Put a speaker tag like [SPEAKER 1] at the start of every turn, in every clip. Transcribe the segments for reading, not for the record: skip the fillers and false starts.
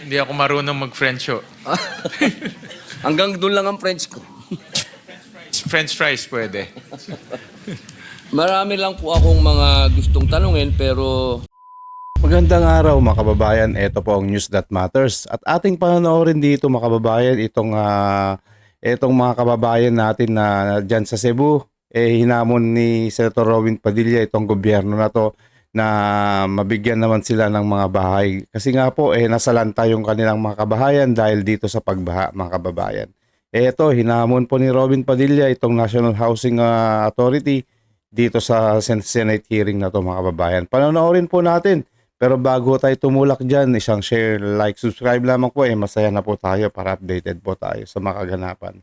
[SPEAKER 1] Hindi ako marunong mag-French ho.
[SPEAKER 2] Hanggang doon lang ang French ko.
[SPEAKER 1] French fries pwede.
[SPEAKER 2] Marami lang po akong mga gustong tanungin pero
[SPEAKER 3] Magandang araw mga kababayan, ito po ang News That Matters at ating panonoorin dito mga kababayan itong mga kababayan natin na dyan sa Cebu hinamon ni Senator Robin Padilla itong gobyerno na to na mabigyan naman sila ng mga bahay kasi nga po nasalanta yung kanilang mga kabahayan dahil dito sa pagbaha mga kababayan. Ito hinamon po ni Robin Padilla itong National Housing Authority dito sa Senate hearing na to mga kababayan. Panonoorin po natin. Pero bago tayo tumulak dyan, isang share, like, subscribe lamang po masaya na po tayo para updated po tayo sa mga kaganapan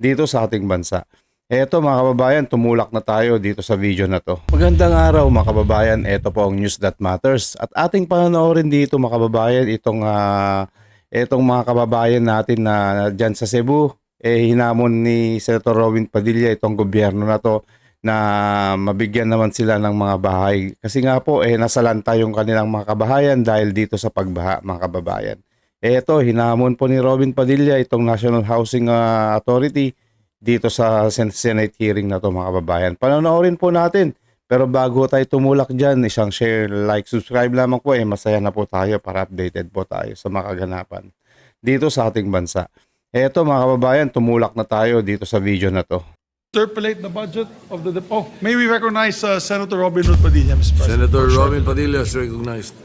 [SPEAKER 3] dito sa ating bansa. Eto mga kababayan, tumulak na tayo dito sa video na to. Magandang araw mga kababayan, eto po ang News That Matters at ating panonoorin dito mga kababayan itong mga kababayan natin na dyan sa Cebu hinamon ni Senator Robin Padilla itong gobyerno na to na mabigyan naman sila ng mga bahay kasi nga po nasalanta yung kanilang mga kabahayan dahil dito sa pagbaha mga kababayan. Ito hinamon po ni Robin Padilla itong National Housing Authority dito sa Senate hearing na to mga kababayan. Panonoorin po natin pero bago tayo tumulak dyan, isang share, like, subscribe lamang po masaya na po tayo para updated po tayo sa mga kaganapan dito sa ating bansa. Eto mga kababayan, tumulak na tayo dito sa video na to.
[SPEAKER 4] Interpolate the budget of the depot. May we recognize Senator Robin Hood Padilla, Mr. President?
[SPEAKER 5] Senator Robin Padilla is recognized.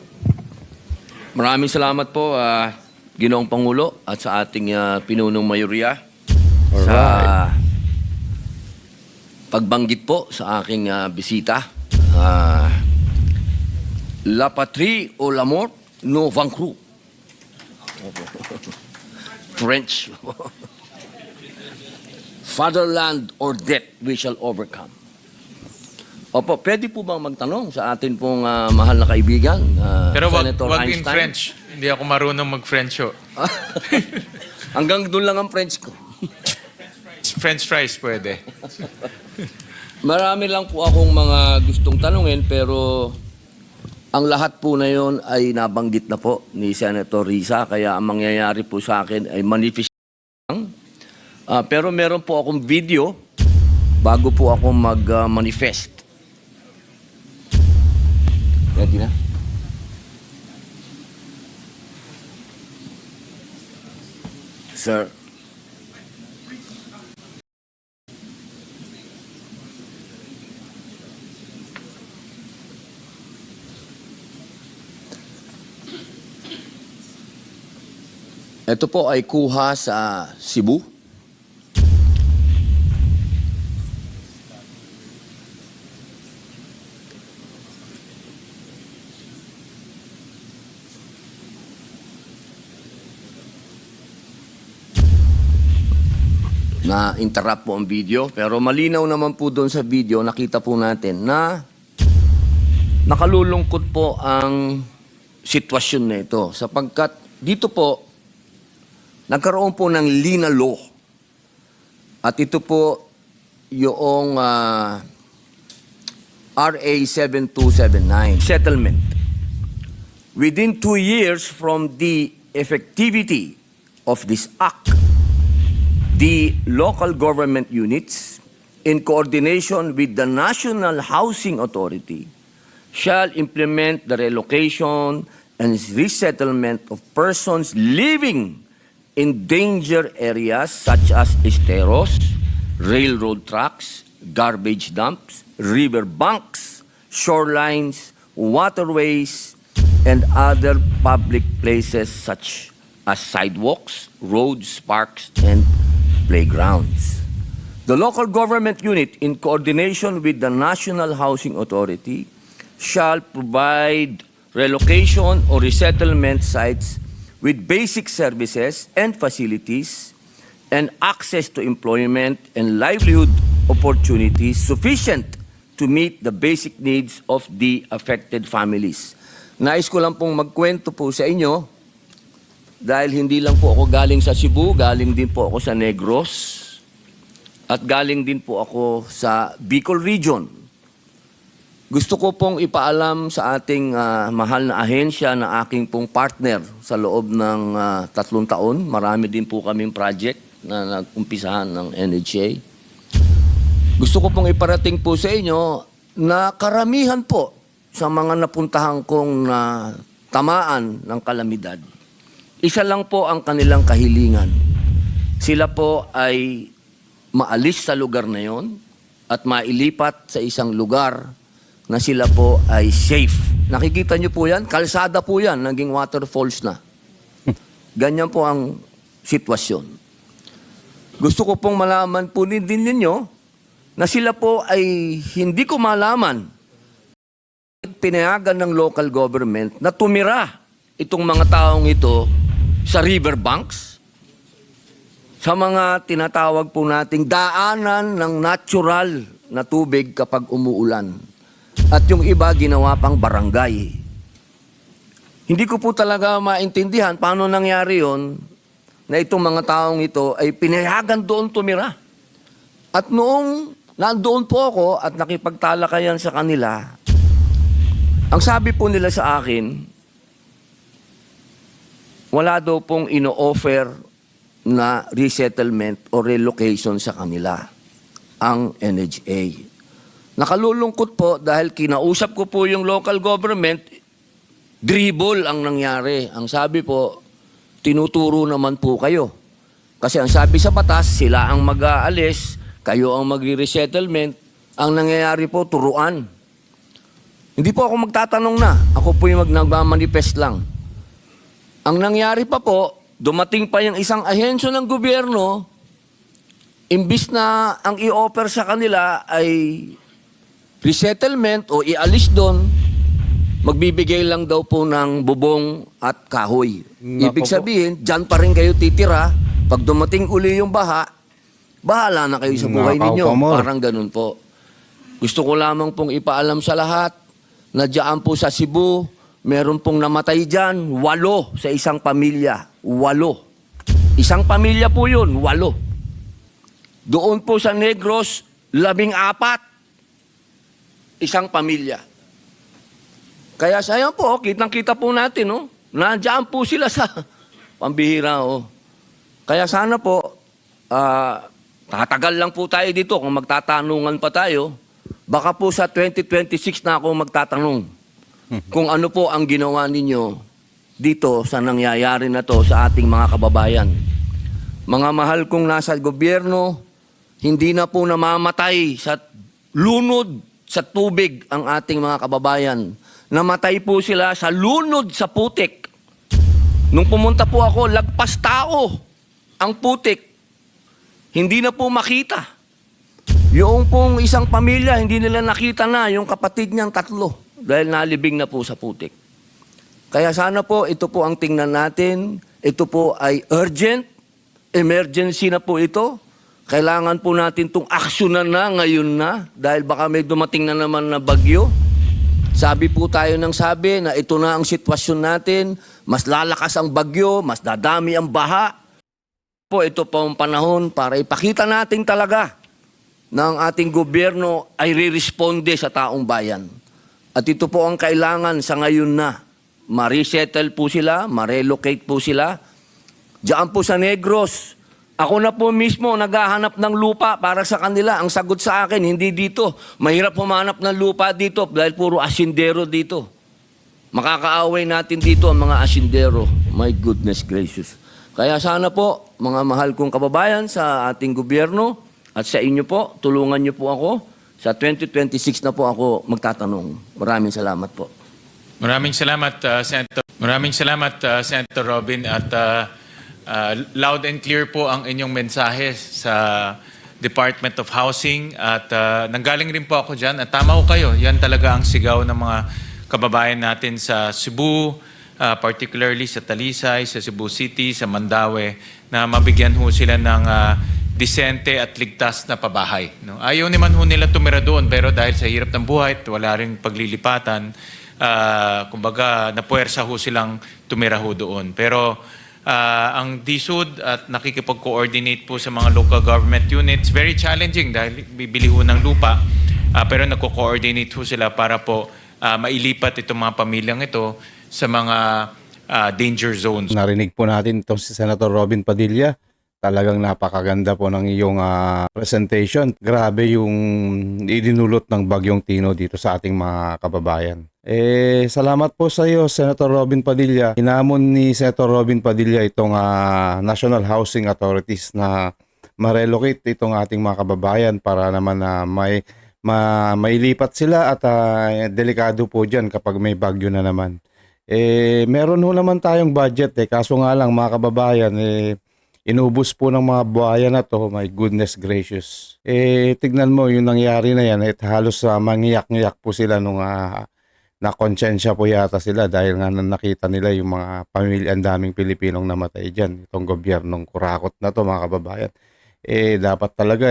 [SPEAKER 2] maraming salamat po Ginoong Pangulo at sa ating pinunong mayorya sa pagbanggit po sa aking bisita. La patrie ou la mort, nous vaincrons. French. Fatherland or death, we shall overcome. Opo, pwede po bang magtanong sa atin pong mahal na kaibigan,
[SPEAKER 1] Pero
[SPEAKER 2] Senator
[SPEAKER 1] wag in
[SPEAKER 2] Einstein?
[SPEAKER 1] French. Hindi ako marunong mag-French ho.
[SPEAKER 2] Hanggang doon lang ang French ko.
[SPEAKER 1] French fries pwede.
[SPEAKER 2] Marami lang po akong mga gustong tanungin pero ang lahat po na yon ay nabanggit na po ni Senator Risa kaya ang mangyayari po sa akin ay manifest lang. Pero meron po akong video bago po ako mag-manifest. Ready na? Sir. Ito po ay kuha sa Cebu. Na-interrupt po ang video, pero malinaw naman po doon sa video, nakita po natin na nakalulungkot po ang sitwasyon na ito sapagkat dito po nagkaroon po ng Lina Law at ito po yung RA 7279 settlement. Within 2 years from the effectivity of this act, the local government units, in coordination with the National Housing Authority, shall implement the relocation and resettlement of persons living in danger areas such as esteros, railroad tracks, garbage dumps, river banks, shorelines, waterways, and other public places such as sidewalks, roads, parks, and playgrounds. The local government unit, in coordination with the National Housing Authority, shall provide relocation or resettlement sites with basic services and facilities and access to employment and livelihood opportunities sufficient to meet the basic needs of the affected families. Nais ko lang pong magkwento po sa inyo dahil hindi lang po ako galing sa Cebu, galing din po ako sa Negros at galing din po ako sa Bicol Region. gusto ko pong ipaalam sa ating mahal na ahensya na aking pong partner sa loob ng 3 taon. Marami din po kaming project na nag-umpisahan ng NHA. Gusto ko pong iparating po sa inyo na karamihan po sa mga napuntahan kong tamaan ng kalamidad, isa lang po ang kanilang kahilingan. Sila po ay maalis sa lugar na yon at mailipat sa isang lugar na sila po ay safe. Nakikita niyo po yan? Kalsada po yan, naging waterfalls na. Ganyan po ang sitwasyon. Gusto ko pong malaman po din ninyo na sila po ay hindi ko malaman. Pinayagan ng local government na tumira itong mga taong ito sa riverbanks, sa mga tinatawag po nating daanan ng natural na tubig kapag umuulan. At yung iba ginawa pang barangay. Hindi ko po talaga maintindihan paano nangyari yon na itong mga taong ito ay pinayagan doon tumira. At noong nandoon po ako at nakipagtalakayan sa kanila, ang sabi po nila sa akin, wala daw pong ino-offer na resettlement o relocation sa kanila ang NHA. Nakalulungkot po dahil kinausap ko po yung local government, dribble ang nangyari. Ang sabi po, tinuturo naman po kayo. Kasi ang sabi sa batas, sila ang mag-aalis, kayo ang magre-resettlement. Ang nangyayari po, turuan. Hindi po ako magtatanong na. Ako po yung nagmamanifest lang. Ang nangyari pa po, dumating pa yung isang ahensya ng gobyerno, imbis na ang i-offer sa kanila ay resettlement o ialis doon, magbibigay lang daw po ng bubong at kahoy. Ibig sabihin, dyan pa rin kayo titira. Pag dumating uli yung baha, bahala na kayo sa buhay ninyo. Parang ganun po. Gusto ko lamang pong ipaalam sa lahat na dyan po sa Cebu, meron pong namatay dyan, 8 sa isang pamilya. 8. Isang pamilya po yun, 8. Doon po sa Negros, 14. Isang pamilya. Kaya sayang po, kitang-kita po natin, no? Nandiyan po sila sa pambihira, oh. Kaya sana po, tatagal lang po tayo dito kung magtatanungan pa tayo. Baka po sa 2026 na ako magtatanong kung ano po ang ginawa ninyo dito sa nangyayari na to sa ating mga kababayan. Mga mahal kong nasa gobyerno, hindi na po namamatay sa lunod sa tubig ang ating mga kababayan. Namatay po sila sa lunod sa putik. Nung pumunta po ako, lagpas tao ang putik. Hindi na po makita. Yung pong isang pamilya, hindi nila nakita na yung kapatid niyang 3 dahil nalibing na po sa putik. Kaya sana po, ito po ang tingnan natin. Ito po ay urgent, emergency na po ito. Kailangan po natin itong aksyonan na ngayon na dahil baka may dumating na naman na bagyo. Sabi po tayo ng sabi na ito na ang sitwasyon natin. Mas lalakas ang bagyo, mas dadami ang baha. Ito po ang panahon para ipakita natin talaga na ang ating gobyerno ay re-responde sa taong bayan. At ito po ang kailangan sa ngayon na. Ma-resettle po sila, ma-relocate po sila. Diyan po sa Negros, ako na po mismo naghahanap ng lupa para sa kanila. Ang sagot sa akin, hindi dito. Mahirap humanap ng lupa dito dahil puro asindero dito. Makakaaway natin dito ang mga asindero. My goodness gracious. Kaya sana po, mga mahal kong kababayan sa ating gobyerno at sa inyo po, tulungan niyo po ako. Sa 2026 na po ako magtatanong. Maraming salamat po.
[SPEAKER 1] Maraming salamat, Senator. Maraming salamat, Senator Robin. At loud and clear po ang inyong mensahe sa Department of Housing. At nanggaling rin po ako dyan. At tama ko kayo, yan talaga ang sigaw ng mga kababayan natin sa Cebu, particularly sa Talisay, sa Cebu City, sa Mandaue, na mabigyan ho sila ng disente at ligtas na pabahay. No? Ayaw naman ho nila tumira doon, pero dahil sa hirap ng buhay at wala rin paglilipatan, kumbaga napuwersa ho silang tumira ho doon. Pero ang DSUD at nakikipag-coordinate po sa mga local government units, very challenging dahil bibili ho ng lupa. Pero nagko-coordinate ho sila para po mailipat itong mga pamilyang ito sa mga danger zones.
[SPEAKER 3] Narinig po natin itong si Senator Robin Padilla. Talagang napakaganda po ng iyong presentation. Grabe yung idinulot ng Bagyong Tino dito sa ating mga kababayan. Salamat po sa iyo, Senator Robin Padilla. Hinamon ni Senator Robin Padilla itong National Housing Authorities na ma-relocate itong ating mga kababayan para naman na mailipat sila at delikado po dyan kapag may bagyo na naman. Meron ho naman tayong budget kaso nga lang mga kababayan inubos po ng mga buhaya na to, my goodness gracious. Tignan mo yung nangyari na yan, halos mangiyak-ngiyak po sila nung nakonsensya po yata sila dahil nga nakita nila yung mga pamilya, ang daming Pilipinong namatay dyan. Itong gobyernong kurakot na to mga kababayan. Dapat talaga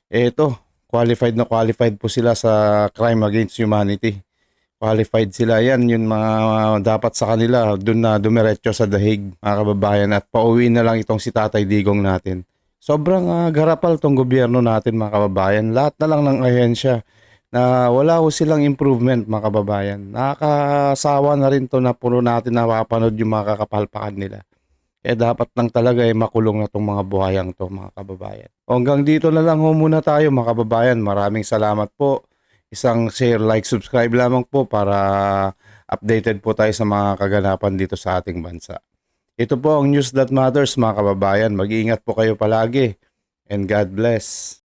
[SPEAKER 3] ito, qualified po sila sa crime against humanity. Qualified sila yan, yun mga dapat sa kanila, dun na dumiretso sa dahig mga kababayan at pauwi na lang itong si Tatay Digong natin. Sobrang garapal tong gobyerno natin mga kababayan, lahat na lang ng ahensya na wala ho silang improvement mga kababayan. Nakakasawa na rin to na puro natin napapanood yung mga kakapalpakan nila. Dapat lang talaga makulong na tong mga buhayang to mga kababayan. Hanggang dito na lang ho muna tayo mga kababayan, maraming salamat po. Isang share, like, subscribe lamang po para updated po tayo sa mga kaganapan dito sa ating bansa. Ito po ang News That Matters mga kababayan. Mag-iingat po kayo palagi and God bless.